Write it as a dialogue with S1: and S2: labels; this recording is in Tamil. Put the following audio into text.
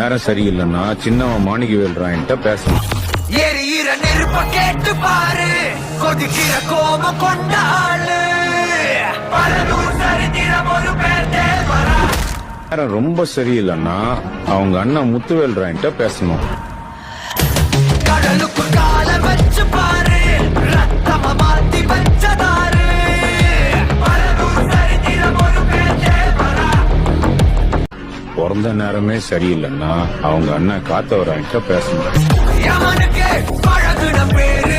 S1: நேரம் சரியில்லைன்னா சின்னவன் மாணிக்கவேல் ராயன்ட்ட பேசணும்.
S2: எரியிற நெருப்ப கேட்டு பாரு, கொதிக்கிற கோபம் கொண்டாளு.
S1: நேரம் ரொம்ப சரியில்லைன்னா அவங்க அண்ணன் முத்துவேல் ராயன்ட்ட பேசணும்.
S2: கடலுக்கு கால வச்சு பாரு, ரத்தம மாத்தி வச்சதாரு.
S1: பிறந்த நேரமே சரியில்லைன்னா அவங்க அண்ணன் காத்தவராயன்ட்ட பேசணும்.
S2: யமனுக்கு பழகுன பேரு